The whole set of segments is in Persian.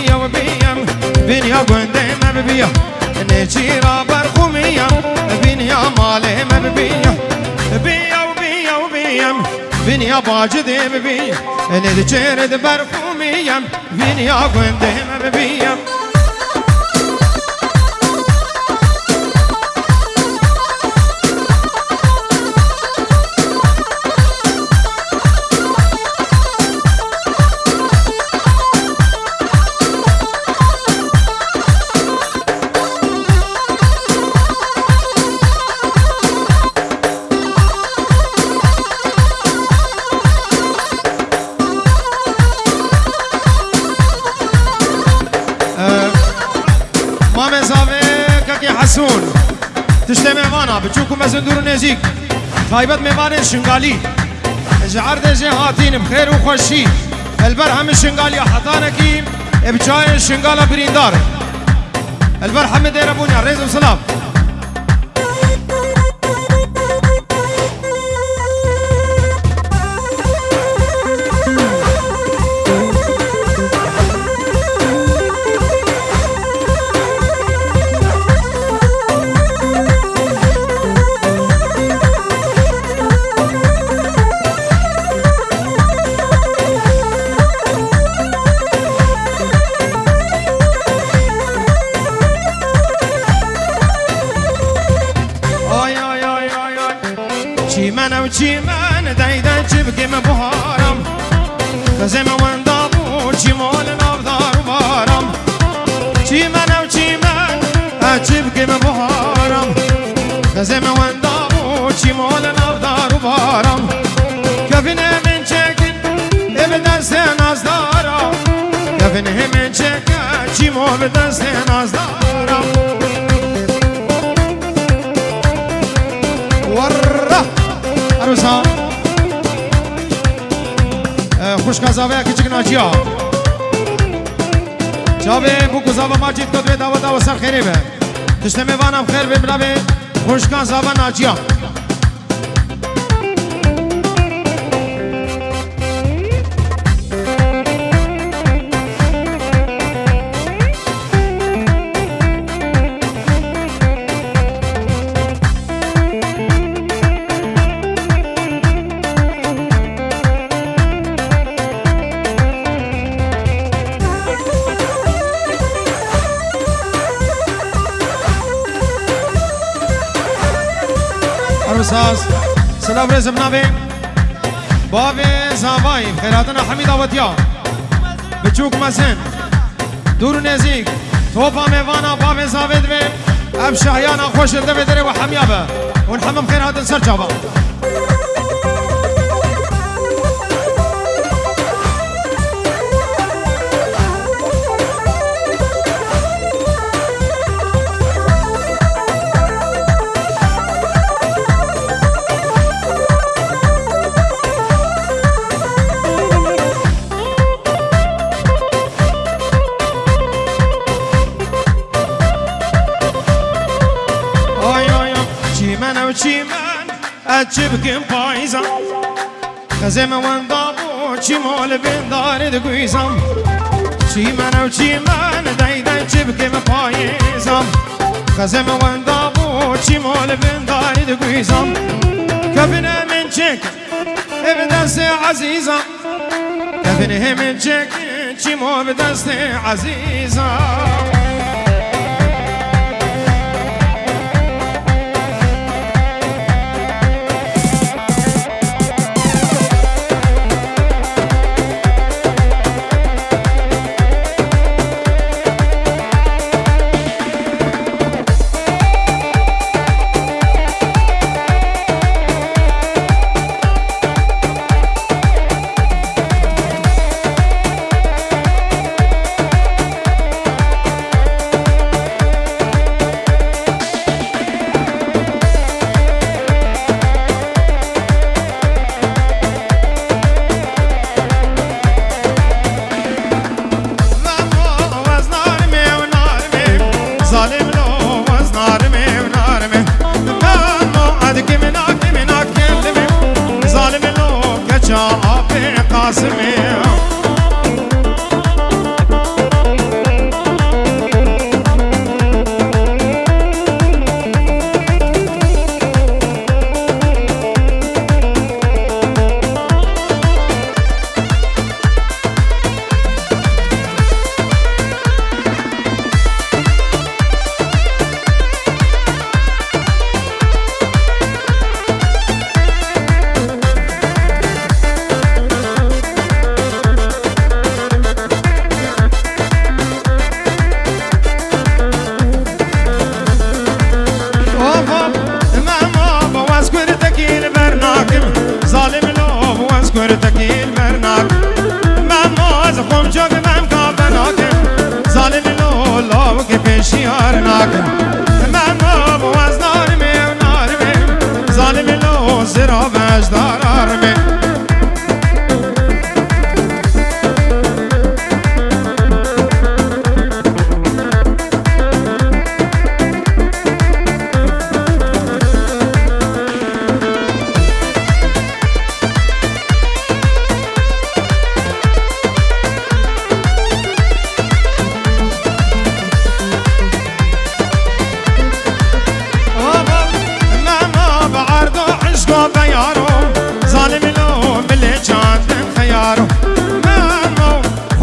بيا وبيم بنيا قندي ما ببيا نجيرا برخوميا بنيا مالي ما ببيا بيا وبيا وبيم بنيا باجدي ببيا نجيرد برخوميا بنيا قندي ما ببيا حسون تشتي ميوانا بتشوفكم مزندور نزيك خايبت ميوان الشنغالي جعرد جهاتين بخير وخوشي البرحم الشنغالي حطانكي بجاي الشنغالا بريندار البرحم دير ابونيا ريز وسلام چیمن دایده چبکم بهارم کزم من دابو چیمال نافدار بارم چیمن چبکم بهارم کزم من دابو چیمال نافدار بارم کفنه من چکن بدست نازدارم کفنه من چکن چیمال بدست نازدارم عروسا خوش کازاوه کچک ناجیا جاوه بو کزاوه ماجید کد به دعوت و سر خیره به تشته میوانم خیر به بلاوه خوش کازاوه ناجیا سلام رزم نابي بابي زاباي خيراتنا حميدة وديا بچوك مزن دور نزيك توبا ميوانا بابي زاويد بي اب شهيانا خوش الدبي دري وحميابه ونحمم خيرات سرجابا أجيبكم بايزا كزم وان دابو چيمول بندار دقويزم چيمن و چيمن دايدا جيبكم بايزا كزم وان دابو چيمول بندار دقويزم كفنه من چك بدست عزيزا كفنه من چك چيمول بدست عزيزا تکیل برناک من ماز خم جگ من کا بناکم ظالم لو لو که پیشیار ناکم من ما بواز نارمه و نارمه ظالم لو زرا بجدار آرمه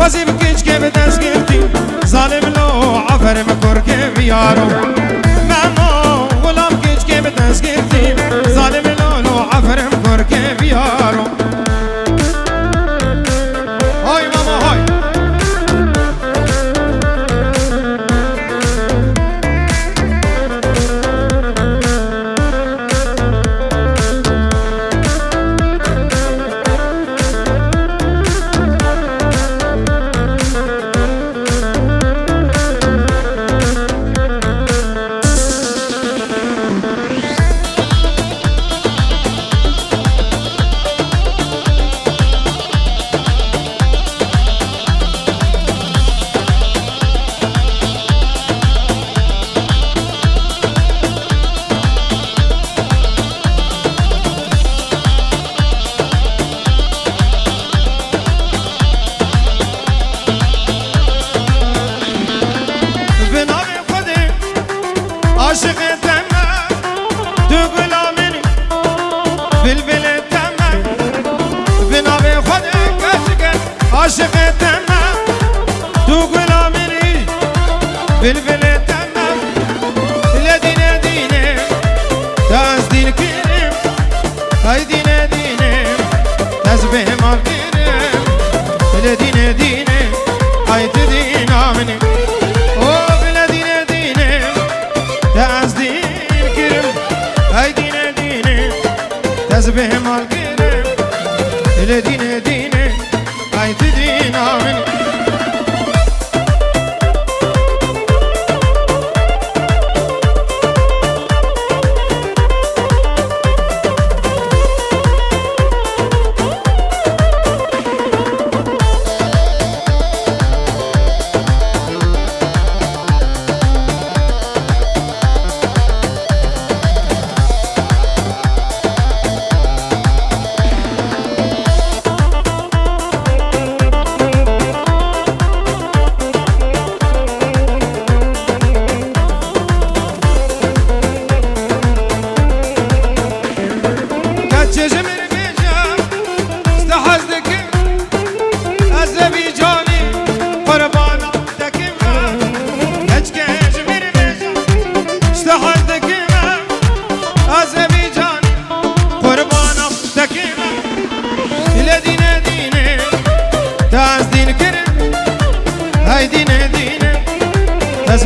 خوزی بکیچ که به دست گرتی ظالم لو عفر مکر که بیارو ماما غلام کیچ که به دست گرتی ظالم لو عفر مکر که بیارو های ماما های عاشق تمام تو غلامنی بلبل تمام بنام خودت عاشق عاشق تمام تو غلامنی بلبل تمام لدینه دینه داز دین کریم های دینه دینه داز به مال کریم لدینه دینه های دین آمنی به مال گیرم دل دینه دینه ای دین آمین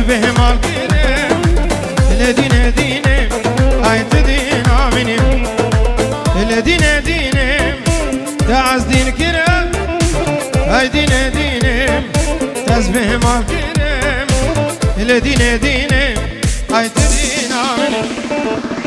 به مال گیرم دل دینه دینه ای دین آمینیم دل دینه دینه داز دین گیرم ای دینه دینه داز به مال گیرم دل دینه دینه ای دین آمینیم